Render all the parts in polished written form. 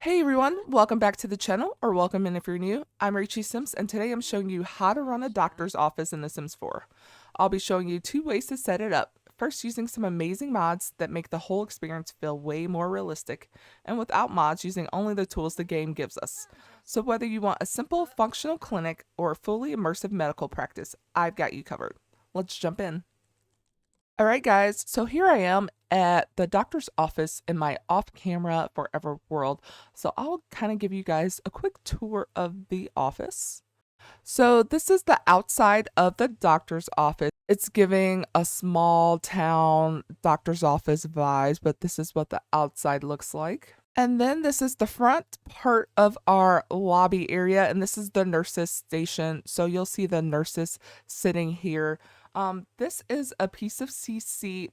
Hey everyone, welcome back to the channel, or welcome in if you're new. I'm racheysims, and today I'm showing you how to run a doctor's office in The Sims 4. I'll be showing you two ways to set it up. First, using some amazing mods that make the whole experience feel way more realistic, and without mods, using only the tools the game gives us. So whether you want a simple, functional clinic or a fully immersive medical practice, I've got you covered. Let's jump in. All right, guys, so here I am at the doctor's office in my off-camera forever world. So I'll kind of give you guys a quick tour of the office. So this is the outside of the doctor's office. It's giving a small town doctor's office vibes, but this is what the outside looks like. And then this is the front part of our lobby area, and this is the nurses station. So you'll see the nurses sitting here. This is a piece of CC,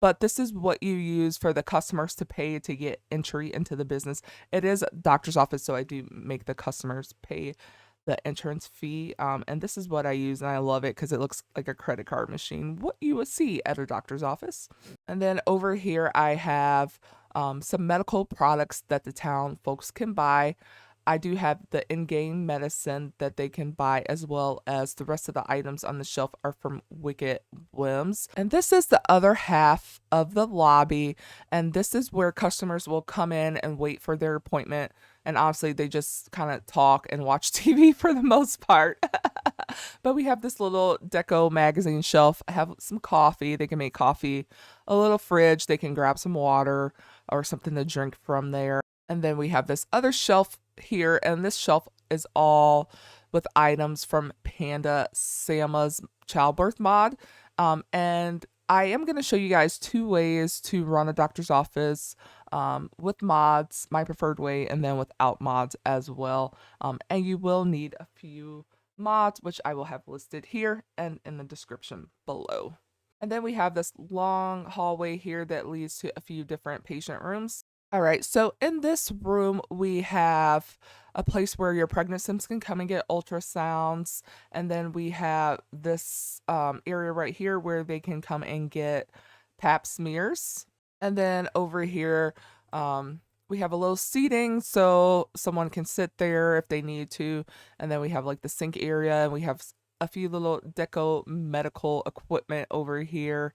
but this is what you use for the customers to pay to get entry into the business. It is a doctor's office, so I do make the customers pay the entrance fee. And this is what I use, and I love it because it looks like a credit card machine, what you would see at a doctor's office. And then over here, I have some medical products that the town folks can buy. I do have the in-game medicine that they can buy, as well as the rest of the items on the shelf are from Wicked Whims. And this is the other half of the lobby, and this is where customers will come in and wait for their appointment. And honestly, they just kind of talk and watch TV for the most part. But we have this little deco magazine shelf. I have some coffee. They can make coffee, a little fridge. They can grab some water or something to drink from there. And then we have this other shelf here, and this shelf is all with items from PandaSama's Childbirth Mod. And I am going to show you guys two ways to run a doctor's office, with mods, my preferred way, and then without mods as well. And you will need a few mods, which I will have listed here and in the description below. And then we have this long hallway here that leads to a few different patient rooms. All right, so in this room, we have a place where your pregnant Sims can come and get ultrasounds. And then we have this area right here where they can come and get pap smears. And then over here, we have a little seating so someone can sit there if they need to. And then we have like the sink area, and we have a few little deco medical equipment over here.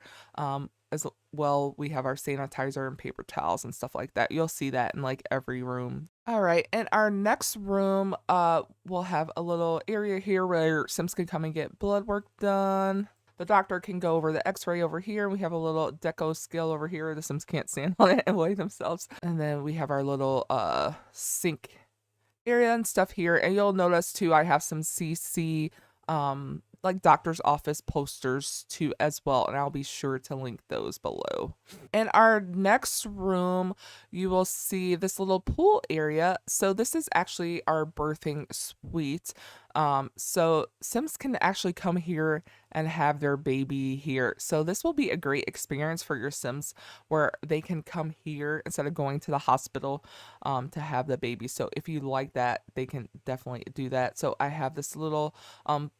As well, we have our sanitizer and paper towels and stuff like that. You'll see that in like every room. All right, in our next room, we'll have a little area here where Sims can come and get blood work done. The doctor can go over the x-ray over here. We have a little deco scale over here. The Sims can't stand on it and weigh themselves. And then we have our little sink area and stuff here. And you'll notice too, I have some CC like doctor's office posters too as well, and I'll be sure to link those below. In our next room, you will see this little pool area. So this is actually our birthing suite. So Sims can actually come here and have their baby here. So this will be a great experience for your Sims, where they can come here instead of going to the hospital to have the baby. So if you like that, they can definitely do that. So I have this little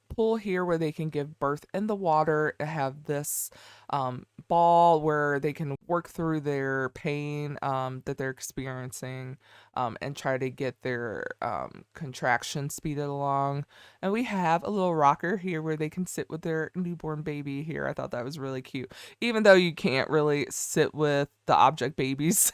pool here where they can give birth in the water. I have this ball where they can work through their pain that they're experiencing, and try to get their contraction speeded along. And we have a little rocker here where they can sit with their newborn baby here. I thought that was really cute, even though you can't really sit with the object babies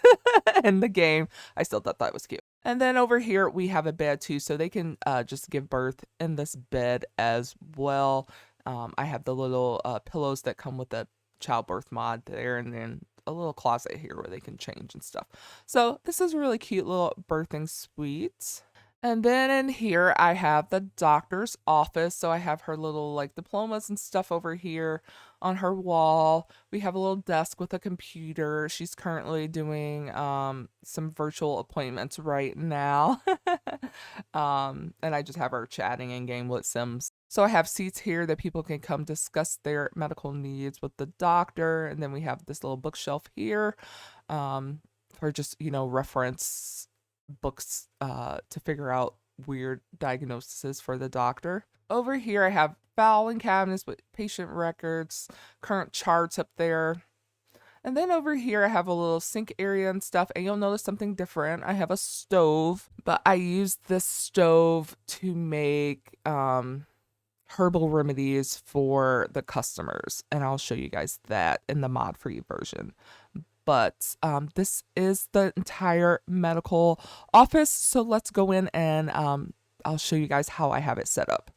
in the game. I still thought that was cute. And then over here we have a bed too, so they can just give birth in this bed as well. I have the little pillows that come with the childbirth mod there, and then a little closet here where they can change and stuff. So this is a really cute little birthing suite. And then in here, I have the doctor's office. So I have her little like diplomas and stuff over here on her wall. We have a little desk with a computer. She's currently doing some virtual appointments right now. And I just have her chatting in game with Sims. So I have seats here that people can come discuss their medical needs with the doctor. And then we have this little bookshelf here for just, reference books to figure out weird diagnoses for the doctor. Over here, I have filing cabinets with patient records, current charts up there. And then over here, I have a little sink area and stuff. And you'll notice something different. I have a stove, but I use this stove to make herbal remedies for the customers. And I'll show you guys that in the mod free version. But this is the entire medical office. So let's go in and I'll show you guys how I have it set up.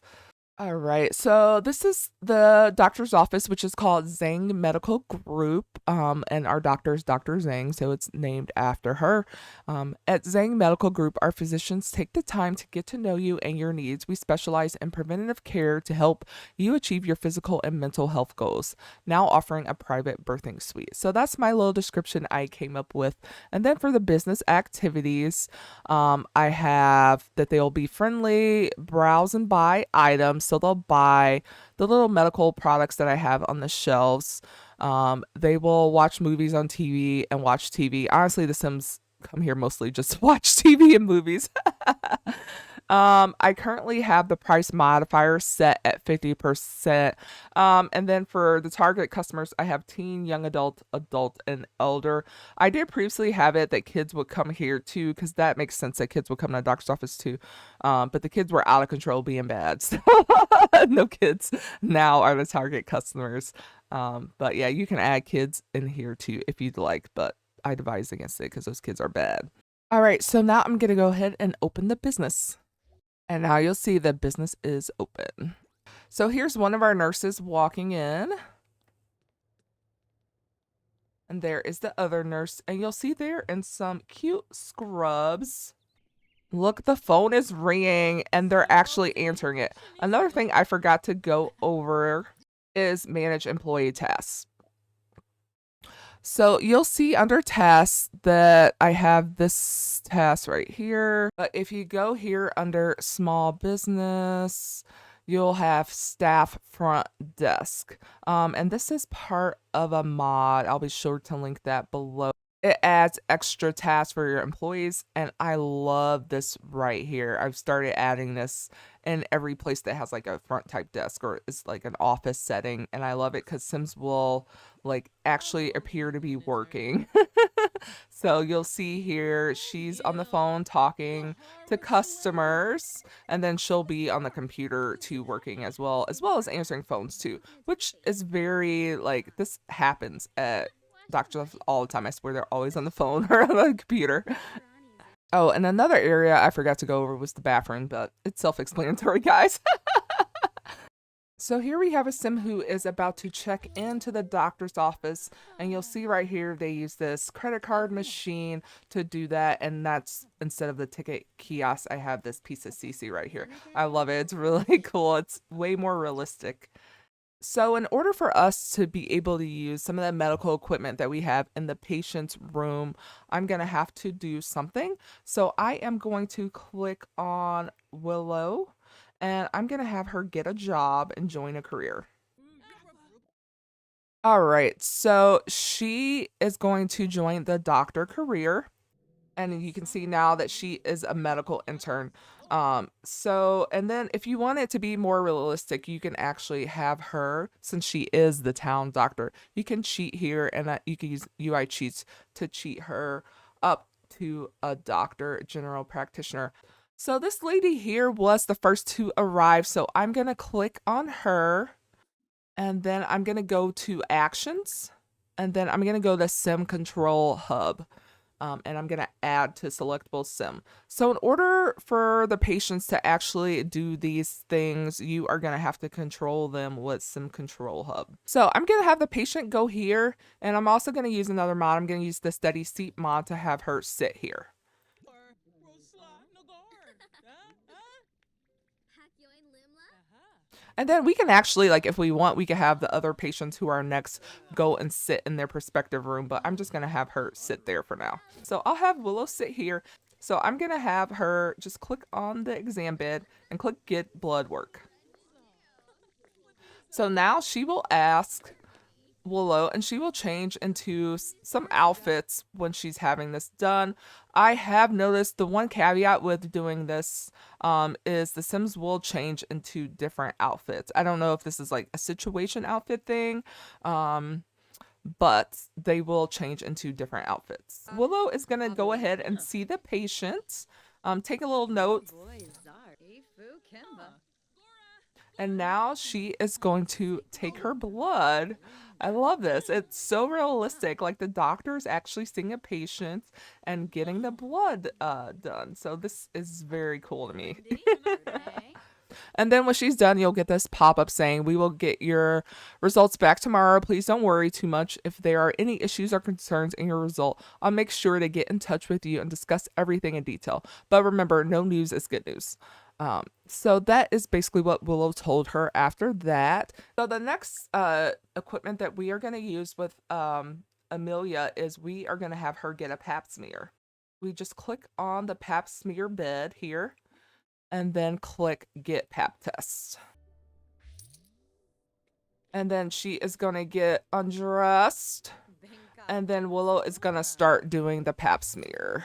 All right, so this is the doctor's office, which is called Zhang Medical Group, and our doctor is Dr. Zhang, so it's named after her. At Zhang Medical Group, our physicians take the time to get to know you and your needs. We specialize in preventative care to help you achieve your physical and mental health goals, now offering a private birthing suite. So that's my little description I came up with. And then for the business activities, I have that they'll be friendly, browse and buy items. So they'll buy the little medical products that I have on the shelves. They will watch movies on TV and watch TV. Honestly, the Sims come here mostly just to watch TV and movies. I currently have the price modifier set at 50%. And then for the target customers, I have teen, young adult, adult, and elder. I did previously have it that kids would come here too, because that makes sense that kids would come to the doctor's office too. But the kids were out of control being bad. So no kids now are the target customers. But yeah, you can add kids in here too if you'd like, but I advise against it because those kids are bad. All right, so now I'm going to go ahead and open the business. And now you'll see the business is open. So here's one of our nurses walking in. And there is the other nurse. And you'll see there in some cute scrubs. Look, the phone is ringing and they're actually answering it. Another thing I forgot to go over is manage employee tasks. So you'll see under tasks that I have this task right here. But if you go here under small business, you'll have staff front desk. And this is part of a mod. I'll be sure to link that below. It adds extra tasks for your employees, and I love this right here. I've started adding this in every place that has like a front type desk or is like an office setting, and I love it because Sims will like actually appear to be working. So you'll see here she's on the phone talking to customers, and then she'll be on the computer too working as well as answering phones too, which is very like this happens at doctors all the time. I swear they're always on the phone or on the computer. Oh, and another area I forgot to go over was the bathroom, but it's self-explanatory, guys. So here we have a sim who is about to check into the doctor's office, and you'll see right here they use this credit card machine to do that, and that's instead of the ticket kiosk, I have this piece of CC right here. I love it. It's really cool. It's way more realistic. So in order for us to be able to use some of the medical equipment that we have in the patient's room, I'm going to have to do something. So I am going to click on Willow, and I'm going to have her get a job and join a career. All right, so she is going to join the doctor career. And you can see now that she is a medical intern. And then if you want it to be more realistic, you can actually have her, since she is the town doctor, you can cheat here, and you can use UI cheats to cheat her up to a doctor, general practitioner. So this lady here was the first to arrive. So I'm going to click on her, and then I'm going to go to actions, and then I'm going to go to sim control hub. And I'm going to add to selectable sim. So in order for the patients to actually do these things, you are going to have to control them with sim control hub. So I'm going to have the patient go here, and I'm also going to use another mod. I'm going to use the steady seat mod to have her sit here. And then we can actually, like, if we want, we can have the other patients who are next go and sit in their respective room, but I'm just going to have her sit there for now. So I'll have Willow sit here. So I'm going to have her just click on the exam bed and click get blood work. So now she will ask Willow, and she will change into some outfits when she's having this done. I have noticed the one caveat with doing this is the Sims will change into different outfits. I don't know if this is like a situation outfit thing, but they will change into different outfits. Willow is going to go ahead and see the patient, take a little note, and now she is going to take her blood. I love this. It's so realistic. Like the doctor is actually seeing a patient and getting the blood done. So this is very cool to me. And then when she's done, you'll get this pop-up saying, "We will get your results back tomorrow. Please don't worry too much. If there are any issues or concerns in your result, I'll make sure to get in touch with you and discuss everything in detail. But remember, no news is good news." So that is basically what Willow told her after that. So the next equipment that we are going to use with Amelia is we are going to have her get a pap smear. We just click on the pap smear bed here, and then click get pap test. And then she is going to get undressed, and then Willow is going to start doing the pap smear.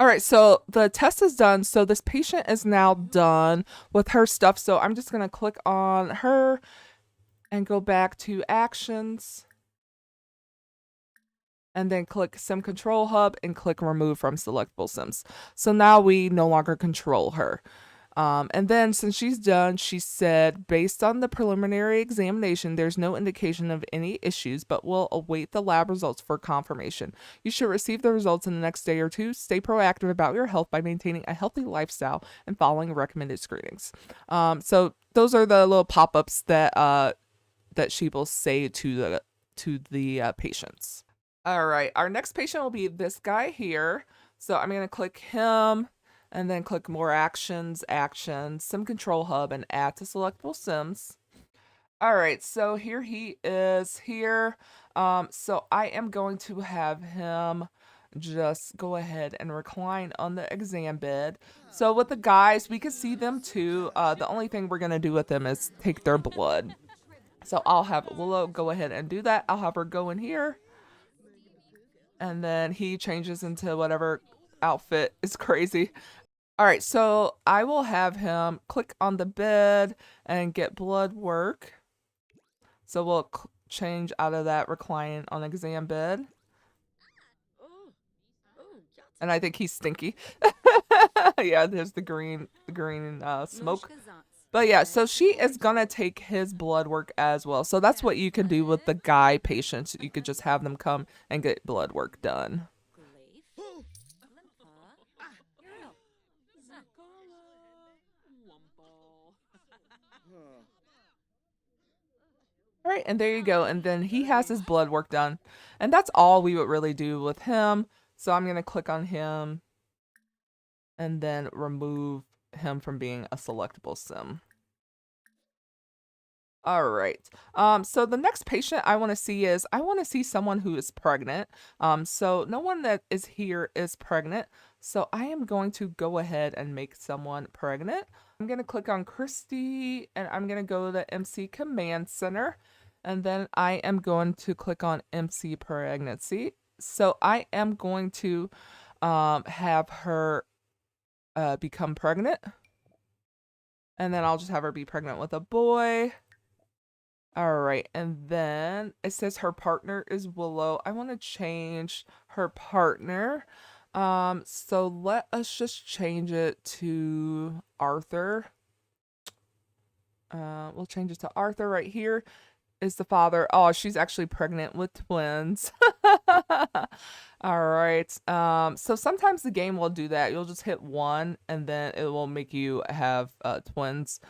All right, so the test is done. So this patient is now done with her stuff. So I'm just going to click on her and go back to actions. And then click Sim Control Hub and click Remove from Selectable Sims. So now we no longer control her. And then since she's done, she said, based on the preliminary examination, there's no indication of any issues, but we'll await the lab results for confirmation. You should receive the results in the next day or two. Stay proactive about your health by maintaining a healthy lifestyle and following recommended screenings. So those are the little pop-ups that that she will say to the patients. All right, our next patient will be this guy here. So I'm going to click him and then click more actions, Sim Control Hub, and add to selectable Sims. All right, so here he is here. So I am going to have him just go ahead and recline on the exam bed. So with the guys, we can see them too. The only thing we're going to do with them is take their blood. So I'll have Willow go ahead and do that. I'll have her go in here. And then he changes into whatever outfit is crazy. All right, so I will have him click on the bed and get blood work. So we'll change out of that recline on exam bed. And I think he's stinky. Yeah, there's the green smoke. But yeah, so she is gonna take his blood work as well. So that's what you can do with the guy patients. You could just have them come and get blood work done. All right, and there you go. And then he has his blood work done. And that's all we would really do with him. So I'm gonna click on him and then remove him from being a selectable sim. All right. So the next patient I want to see is I want to see someone who is pregnant. So no one that is here is pregnant. So I am going to go ahead and make someone pregnant. I'm going to click on Christy and I'm going to go to the MC Command Center. And then I am going to click on MC Pregnancy. So I am going to have her become pregnant. And then I'll just have her be pregnant with a boy. All right, and then it says her partner is Willow. I want to change her partner. So let us just change it to Arthur. We'll change it to Arthur right here. Is the father. Oh, she's actually pregnant with twins. All right. So sometimes the game will do that. You'll just hit 1 and then it will make you have twins.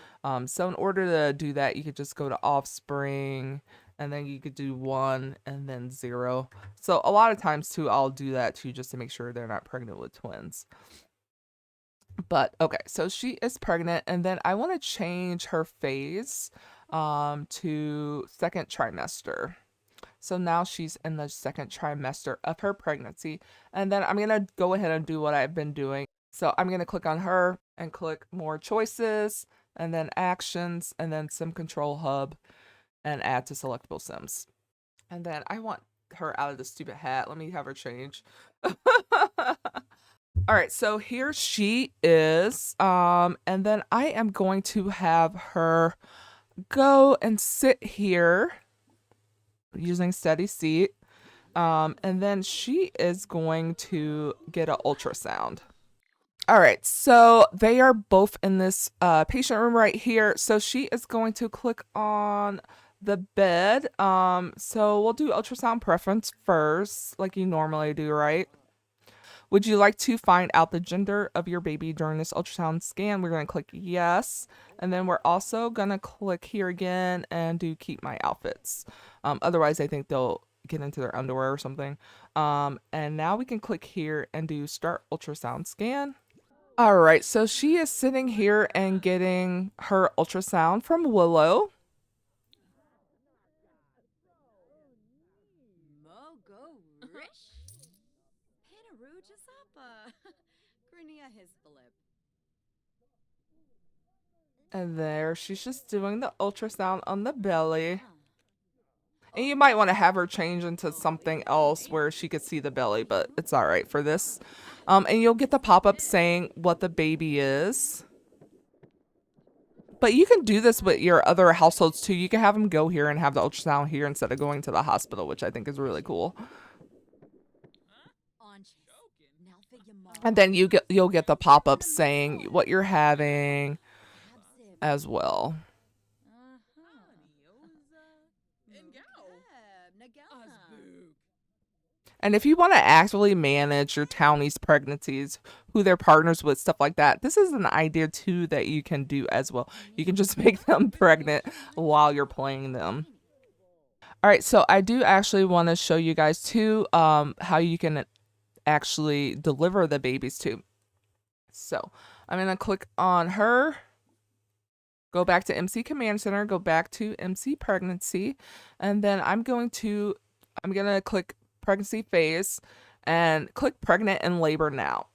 So in order to do that, you could just go to offspring and then you could do 1 and then 0. So a lot of times too, I'll do that too, just to make sure they're not pregnant with twins. But okay, so she is pregnant and then I want to change her phase to second trimester. So now she's in the second trimester of her pregnancy. And then I'm going to go ahead and do what I've been doing. So I'm going to click on her and click more choices and then actions and then sim control hub and add to selectable sims. And then I want her out of the stupid hat. Let me have her change. All right, so here she is. And then I am going to have her go and sit here using steady seat. And then she is going to get an ultrasound. All right, so they are both in this patient room right here. So she is going to click on the bed. So we'll do ultrasound preference first, like you normally do, right? Would you like to find out the gender of your baby during this ultrasound scan? We're going to click yes. And then we're also going to click here again and do keep my outfits. Otherwise, I think they'll get into their underwear or something. And now we can click here and do start ultrasound scan. All right, so she is sitting here and getting her ultrasound from Willow. And there, she's just doing the ultrasound on the belly. And you might want to have her change into something else where she could see the belly, but it's all right for this. And you'll get the pop-up saying what the baby is. But you can do this with your other households too. You can have them go here and have the ultrasound here instead of going to the hospital, which I think is really cool. And then you'll get the pop-up saying what you're having as well. And if you want to actively manage your townies' pregnancies, who they're partners with, stuff like that, this is an idea too that you can do as well. You can just make them pregnant while you're playing them. All right, so I do actually want to show you guys too how you can actually deliver the babies too. So I'm going to click on her, go back to MC Command Center, go back to MC Pregnancy, and then I'm going to click pregnancy phase and click pregnant and labor now.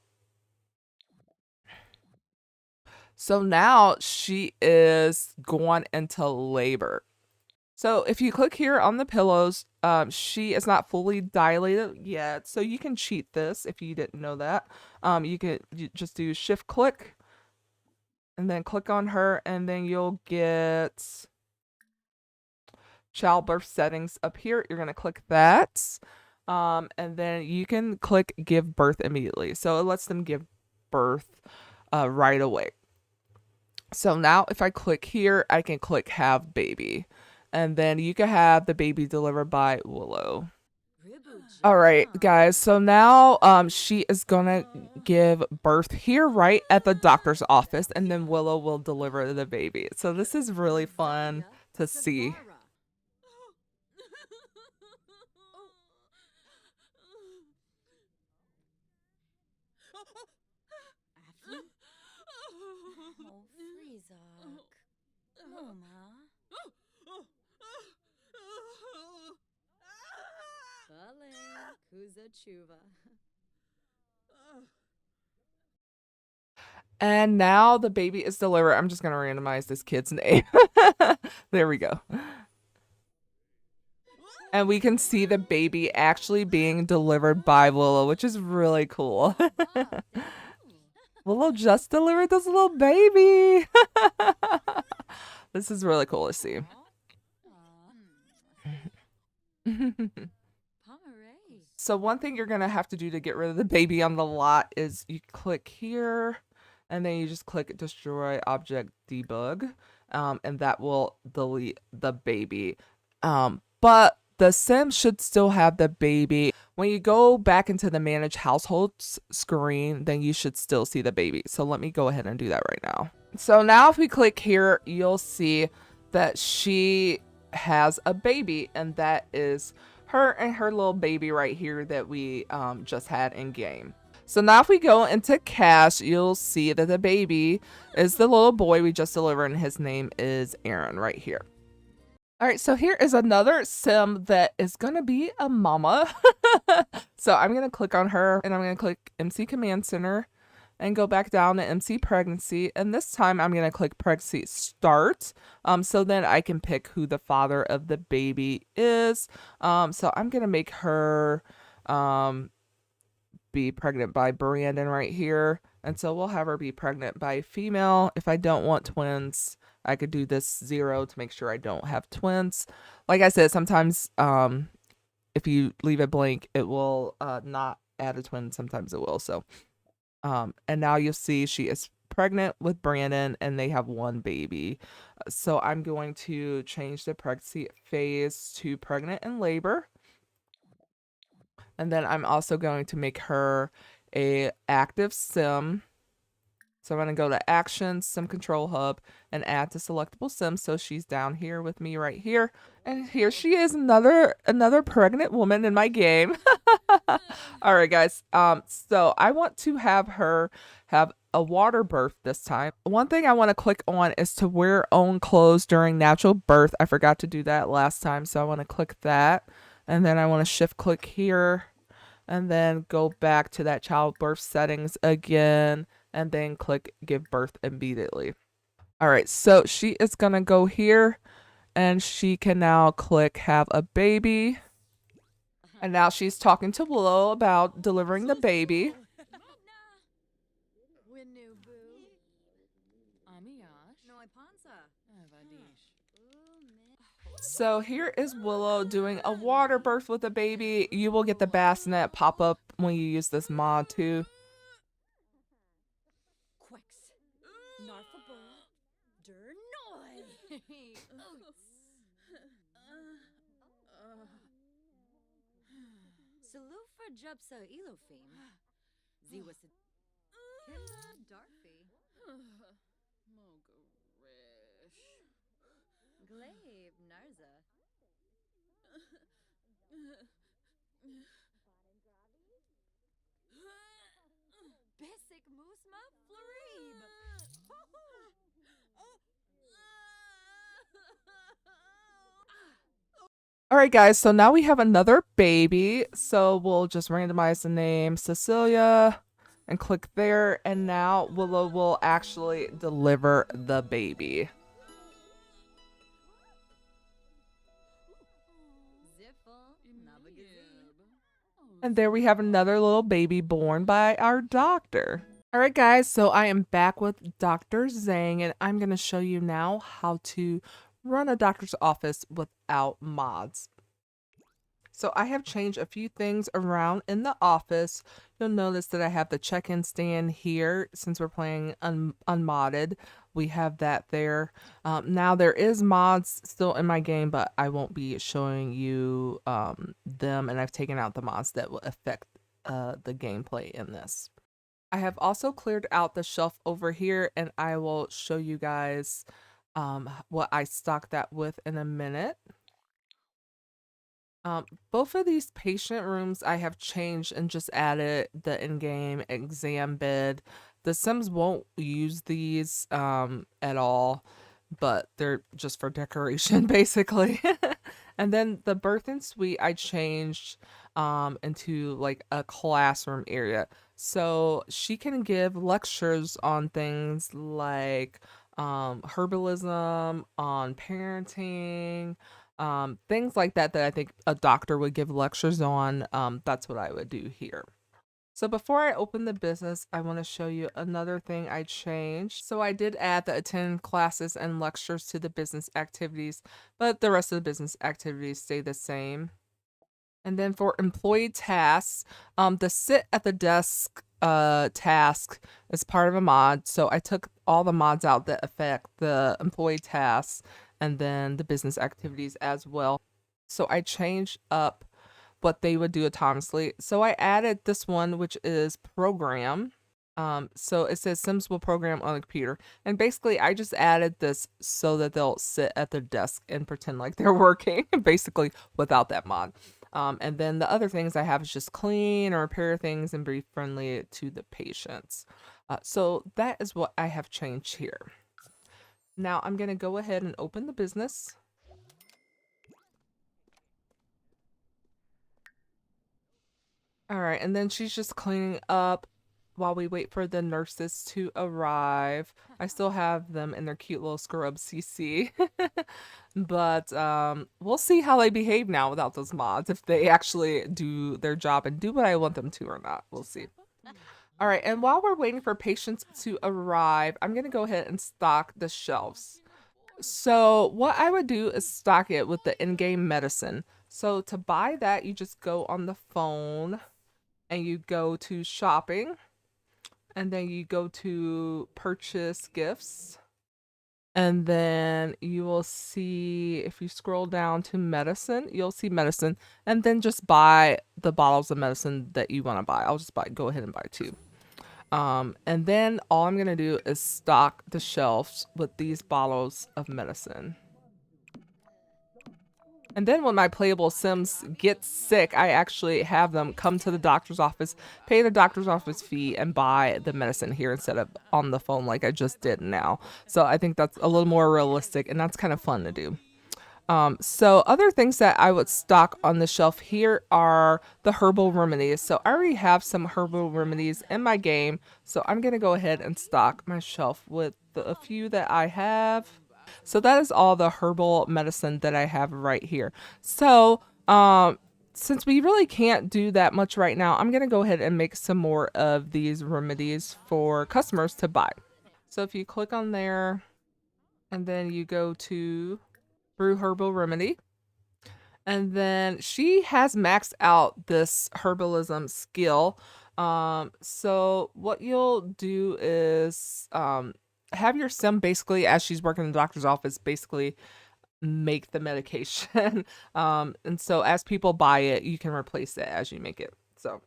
So now she is going into labor. So if you click here on the pillows, she is not fully dilated yet. So you can cheat this if you didn't know that. You just do shift click and then click on her, and then you'll get childbirth settings up here. You're going to click that. And then you can click give birth immediately. So it lets them give birth right away. So now if I click here, I can click have baby. And then you can have the baby delivered by Willow. All right, guys. So now she is going to give birth here right at the doctor's office. And then Willow will deliver the baby. So this is really fun to see. And now the baby is delivered. I'm just going to randomize this kid's name. There we go. And we can see the baby actually being delivered by Willow, which is really cool. Willow just delivered this little baby. This is really cool to see. So one thing you're going to have to do to get rid of the baby on the lot is you click here and then you just click destroy object debug, and that will delete the baby. But the sim should still have the baby. When you go back into the manage households screen, then you should still see the baby. So let me go ahead and do that right now. So now if we click here, you'll see that she has a baby, and that is her and her little baby right here that we just had in game. So now if we go into cache, you'll see that the baby is the little boy we just delivered, and his name is Aaron right here. All right, so here is another sim that is going to be a mama. So I'm going to click on her and I'm going to click MC Command Center and go back down to MC Pregnancy. And this time I'm going to click Pregnancy Start. So then I can pick who the father of the baby is. So I'm going to make her be pregnant by Brandon right here. And so we'll have her be pregnant by female. If I don't want twins, I could do this 0 to make sure I don't have twins. Like I said, sometimes if you leave it blank, it will not add a twin. Sometimes it will. So, and now you'll see she is pregnant with Brandon and they have 1 baby. So I'm going to change the pregnancy phase to pregnant and labor. And then I'm also going to make her a active sim. So I'm going to go to Actions, Sim Control Hub, and add to selectable sim. So she's down here with me right here. And here she is, another pregnant woman in my game. All right, guys. So I want to have her have a water birth this time. One thing I want to click on is to wear own clothes during natural birth. I forgot to do that last time, so I want to click that. And then I want to shift click here and then go back to that childbirth settings again and then click give birth immediately. All right, so she is gonna go here and she can now click have a baby. And now she's talking to Willow about delivering the baby. So here is Willow doing a water birth with a baby. You will get the bassinet pop up when you use this mod too. All right, guys, so now we have another baby. So we'll just randomize the name Cecilia and click there. And now Willow will actually deliver the baby. And there we have another little baby born by our doctor. All right, guys, so I am back with Dr. Zhang, and I'm going to show you now how to run a doctor's office without mods. So I have changed a few things around in the office. You'll notice that I have the check-in stand here since we're playing unmodded. We have that there. Now there is mods still in my game, but I won't be showing you them, and I've taken out the mods that will affect the gameplay in this. I have also cleared out the shelf over here, and I will show you guys what I stocked that with in a minute. Both of these patient rooms I have changed and just added the in-game exam bed. The Sims won't use these at all, but they're just for decoration basically. And then the birthing suite I changed into like a classroom area. So she can give lectures on things like herbalism, on parenting, things like that I think a doctor would give lectures on. That's what I would do here. So before I open the business, I want to show you another thing I changed. So I did add the attend classes and lectures to the business activities, but the rest of the business activities stay the same. And then for employee tasks, the sit at the desk task is part of a mod. So I took all the mods out that affect the employee tasks and then the business activities as well. So I changed up what they would do autonomously. So I added this one, which is program. So it says Sims will program on the computer. And basically I just added this so that they'll sit at their desk and pretend like they're working, basically without that mod. And then the other things I have is just clean or repair things and be friendly to the patients. So that is what I have changed here. Now I'm going to go ahead and open the business. All right, and then she's just cleaning up while we wait for the nurses to arrive. I still have them in their cute little scrub CC. But we'll see how they behave now without those mods, if they actually do their job and do what I want them to or not. We'll see. All right, and while we're waiting for patients to arrive, I'm going to go ahead and stock the shelves. So what I would do is stock it with the in-game medicine. So to buy that, you just go on the phone and you go to shopping, and then you go to purchase gifts. And then you will see, if you scroll down to medicine, you'll see medicine, and then just buy the bottles of medicine that you want to buy. I'll just go ahead and buy 2. And then all I'm going to do is stock the shelves with these bottles of medicine. And then when my playable Sims get sick, I actually have them come to the doctor's office, pay the doctor's office fee, and buy the medicine here instead of on the phone like I just did now. So I think that's a little more realistic, and that's kind of fun to do. So other things that I would stock on the shelf here are the herbal remedies. So I already have some herbal remedies in my game, so I'm going to go ahead and stock my shelf with a few that I have. So that is all the herbal medicine that I have right here. So, since we really can't do that much right now, I'm going to go ahead and make some more of these remedies for customers to buy. So if you click on there and then you go to Brew Herbal Remedy, and then she has maxed out this herbalism skill. So what you'll do is, have your sim basically, as she's working in the doctor's office, basically make the medication. And so as people buy it, you can replace it as you make it. So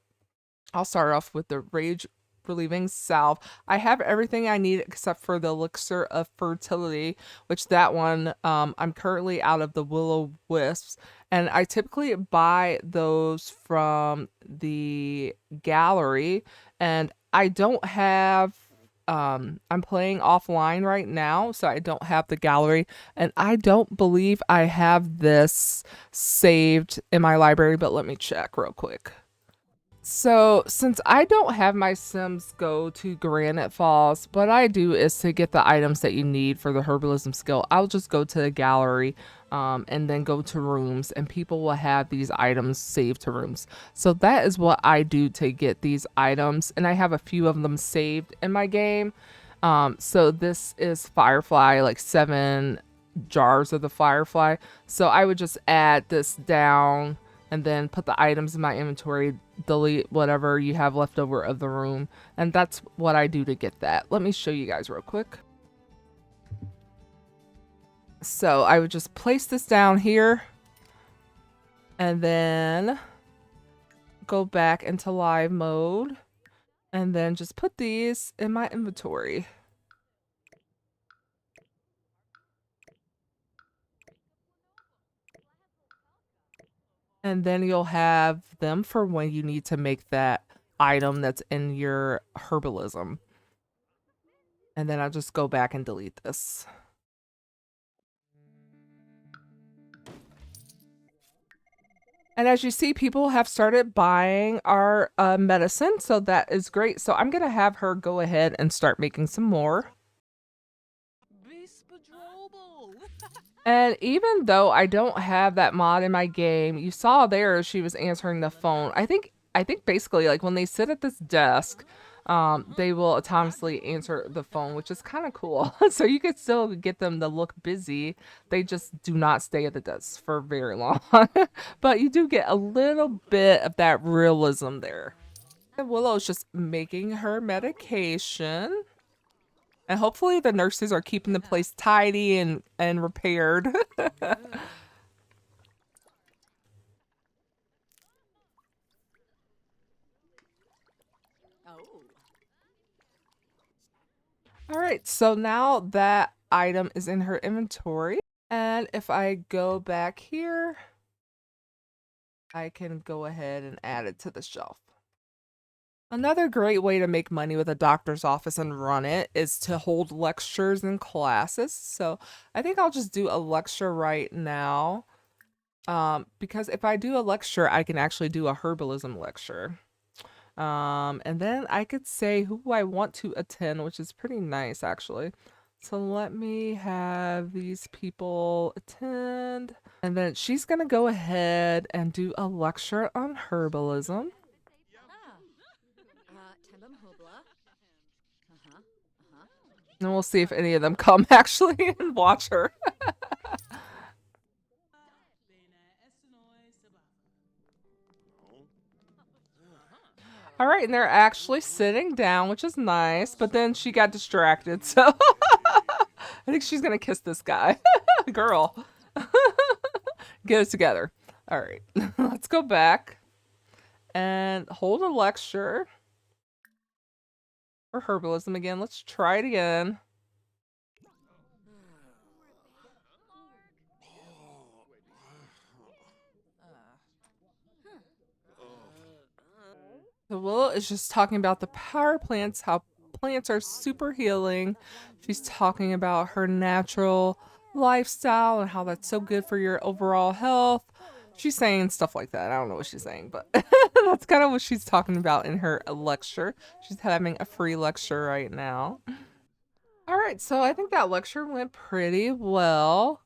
I'll start off with the rage relieving salve. I have everything I need except for the elixir of fertility, which that one, I'm currently out of the willow wisps, and I typically buy those from the gallery, and I don't have, I'm playing offline right now, so I don't have the gallery, and I don't believe I have this saved in my library, but let me check real quick. So since I don't have my Sims go to Granite Falls, what I do is to get the items that you need for the herbalism skill, I'll just go to the gallery, and then go to rooms, and people will have these items saved to rooms. So that is what I do to get these items, and I have a few of them saved in my game. So this is Firefly, like 7 jars of the Firefly. So I would just add this down and then put the items in my inventory, delete whatever you have left over of the room. And that's what I do to get that. Let me show you guys real quick. So I would just place this down here and then go back into live mode and then just put these in my inventory. And then you'll have them for when you need to make that item that's in your herbalism. And then I'll just go back and delete this. And as you see, people have started buying our medicine, so that is great. So I'm going to have her go ahead and start making some more. And even though I don't have that mod in my game, you saw there she was answering the phone. I think basically, like, when they sit at this desk, they will autonomously answer the phone, which is kind of cool. So you could still get them to look busy. They just do not stay at the desk for very long. But you do get a little bit of that realism there. And Willow's just making her medication. And hopefully the nurses are keeping the place tidy and repaired. All right, so now that item is in her inventory. And if I go back here, I can go ahead and add it to the shelf. Another great way to make money with a doctor's office and run it is to hold lectures and classes. So I think I'll just do a lecture right now, because if I do a lecture, I can actually do a herbalism lecture. And then I could say who I want to attend, which is pretty nice actually. So let me have these people attend. And then she's going to go ahead and do a lecture on herbalism. And we'll see if any of them come actually and watch her. All right, and they're actually sitting down, which is nice, but then she got distracted, so I think she's gonna kiss this guy. Girl, get it together. All right, let's go back and hold a lecture for herbalism again. Let's try it again. So Willow is just talking about the power plants, how plants are super healing. She's talking about her natural lifestyle and how that's so good for your overall health. She's saying stuff like that. I don't know what she's saying, but that's kind of what she's talking about in her lecture. She's having a free lecture right now. All right, so I think that lecture went pretty well.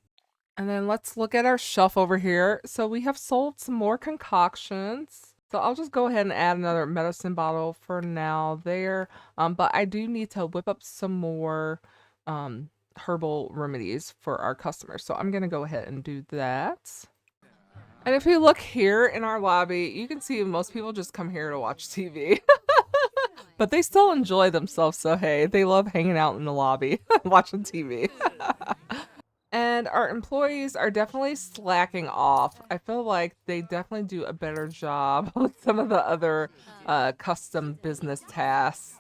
And then let's look at our shelf over here. So we have sold some more concoctions. So I'll just go ahead and add another medicine bottle for now there. But I do need to whip up some more herbal remedies for our customers. So I'm going to go ahead and do that. And if you look here in our lobby, you can see most people just come here to watch TV. But they still enjoy themselves. So hey, they love hanging out in the lobby watching TV. And our employees are definitely slacking off. I feel like they definitely do a better job with some of the other custom business tasks.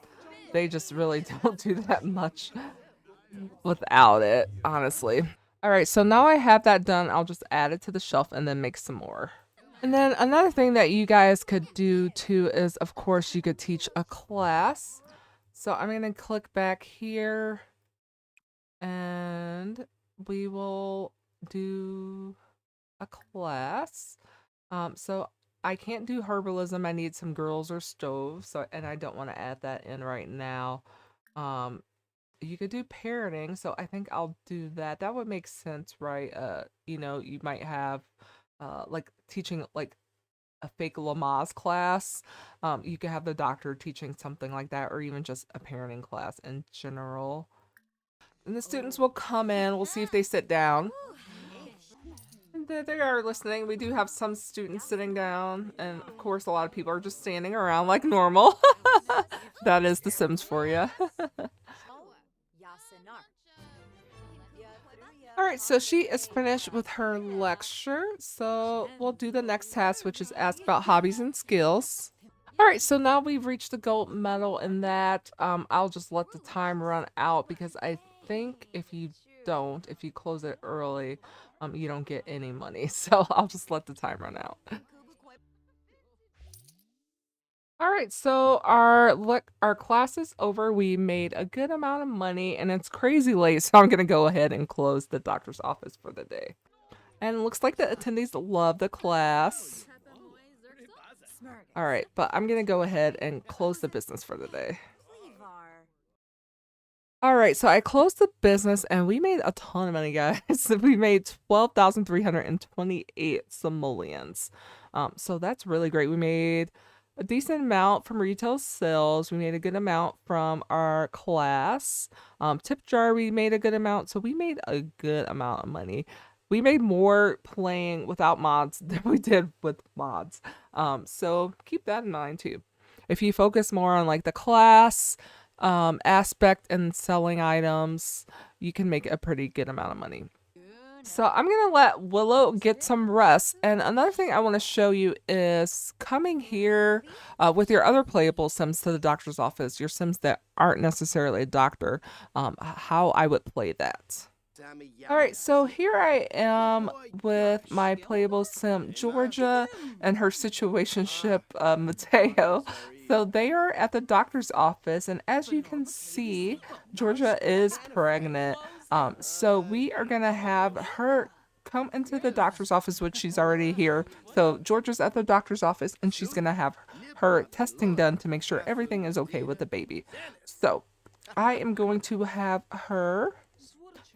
They just really don't do that much without it, honestly. All right, so now I have that done. I'll just add it to the shelf and then make some more. And then another thing that you guys could do too is, of course, you could teach a class. So I'm going to click back here and we will do a class. So I can't do herbalism. I need some grills or stoves. So, and I don't want to add that in right now. You could do parenting. So I think I'll do that. That would make sense, right? You know, you might have, like teaching like a fake Lamaze class. You could have the doctor teaching something like that, or even just a parenting class in general. And the students will come in. We'll see if they sit down. And they are listening. We do have some students sitting down, and of course, a lot of people are just standing around like normal. That is The Sims for you. All right, so she is finished with her lecture. So we'll do the next task, which is ask about hobbies and skills. All right, so now we've reached the gold medal in that. I'll just let the time run out because I think if you close it early, you don't get any money. So I'll just let the time run out. All right, so our class is over. We made a good amount of money and it's crazy late, so I'm gonna go ahead and close the doctor's office for the day. And it looks like the attendees love the class. All right, but I'm gonna go ahead and close the business for the day. All right, so I closed the business and we made a ton of money, guys. We made 12,328 simoleons. So that's really great. We made a decent amount from retail sales. We made a good amount from our class. Tip jar, we made a good amount. So we made a good amount of money. We made more playing without mods than we did with mods. So keep that in mind too. If you focus more on like the class aspect and selling items, you can make a pretty good amount of money. So I'm gonna let Willow get some rest. And another thing I want to show you is coming here with your other playable Sims to the doctor's office, your Sims that aren't necessarily a doctor, how I would play that. All right, so here I am with my playable Sim Georgia and her situationship Mateo. So they are at the doctor's office, and as you can see, Georgia is pregnant. So we are gonna have her come into the doctor's office, which she's already here. So Georgia's at the doctor's office, and she's gonna have her testing done to make sure everything is okay with the baby. So I am going to have her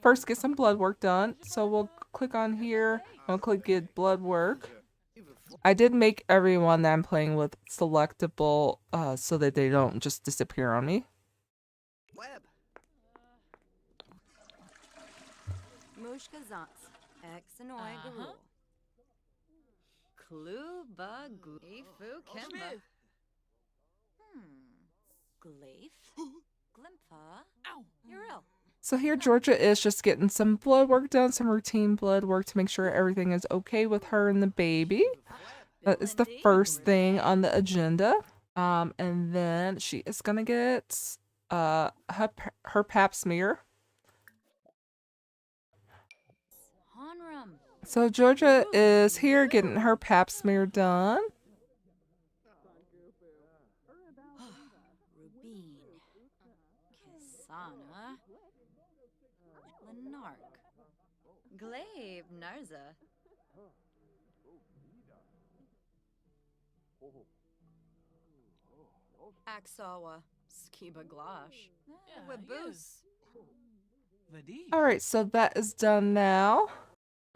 first get some blood work done. So we'll click on here. I'll click get blood work. I did make everyone that I'm playing with selectable so that they don't just disappear on me. So here Georgia is just getting some blood work done, some routine blood work to make sure everything is okay with her and the baby. That is the first thing on the agenda. And then she is gonna get her pap smear. So Georgia is here getting her pap smear done. Alright, so that is done now.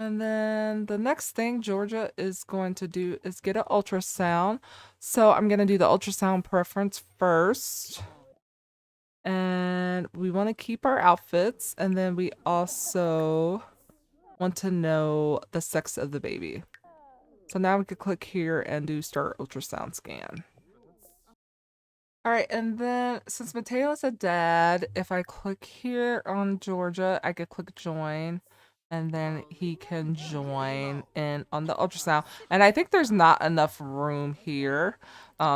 And then the next thing Georgia is going to do is get an ultrasound. So I'm going to do the ultrasound preference first. And we want to keep our outfits. And then we also want to know the sex of the baby. So now we can click here and do start ultrasound scan. Alright, and then since Mateo is a dad, if I click here on Georgia, I could click join. And then he can join in on the ultrasound. And I think there's not enough room here,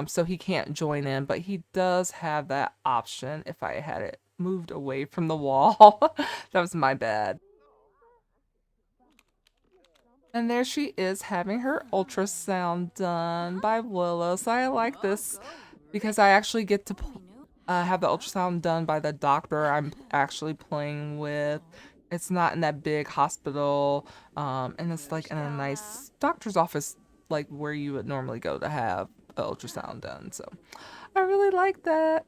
so he can't join in. But he does have that option if I had it moved away from the wall. That was my bad. And there she is having her ultrasound done by Willow. So I like this because I actually get to have the ultrasound done by the doctor I'm actually playing with. It's not in that big hospital, and it's like in a nice doctor's office, like where you would normally go to have an ultrasound done. So I really like that.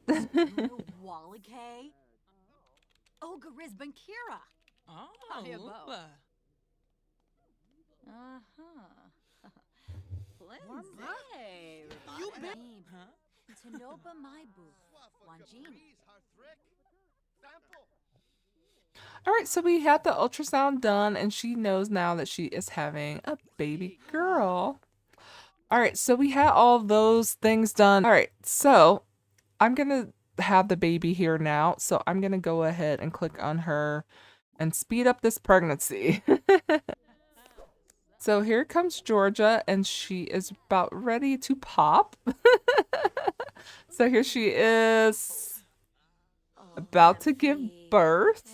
Alright, so we had the ultrasound done, and she knows now that she is having a baby girl. Alright, so we had all those things done. Alright, so I'm gonna have the baby here now, so I'm gonna go ahead and click on her and speed up this pregnancy. So here comes Georgia, and she is about ready to pop. So here she is, about to give birth.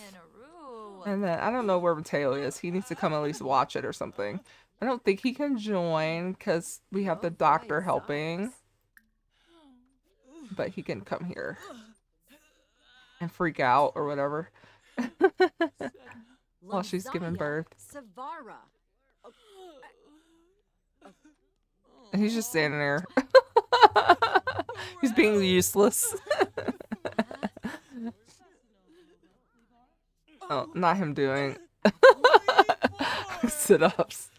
And then I don't know where Mateo is. He needs to come at least watch it or something. I don't think he can join because we have the doctor helping. But he can come here and freak out or whatever while she's giving birth. And he's just standing there. He's being useless. Oh, not him doing sit-ups.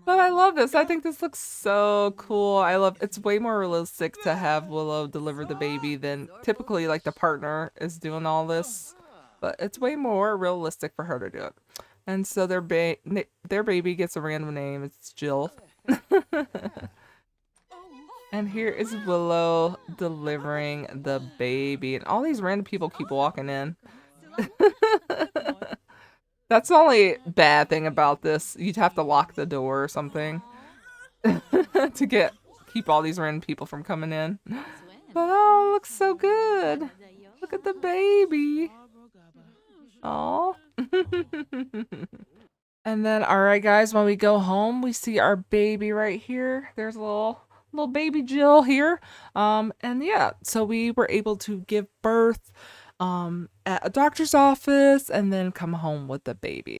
But I love this. I think this looks so cool. It's way more realistic to have Willow deliver the baby than typically like the partner is doing all this. But it's way more realistic for her to do it. And so their baby gets a random name. It's Jill. And here is Willow delivering the baby. And all these random people keep walking in. That's the only bad thing about this. You'd have to lock the door or something to keep all these random people from coming in. But oh, it looks so good. Look at the baby. Oh. And then, alright guys, when we go home, we see our baby right here. There's a little baby Jill here. And yeah, so we were able to give birth at a doctor's office and then come home with the baby.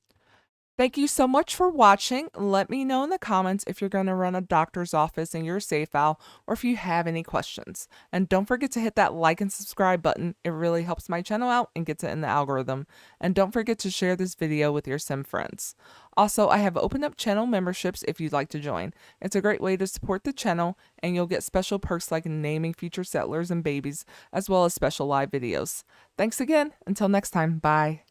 Thank you so much for watching. Let me know in the comments if you're going to run a doctor's office in your save file or if you have any questions. And don't forget to hit that like and subscribe button. It really helps my channel out and gets it in the algorithm. And don't forget to share this video with your sim friends. Also, I have opened up channel memberships if you'd like to join. It's a great way to support the channel, and you'll get special perks like naming future settlers and babies, as well as special live videos. Thanks again. Until next time, bye.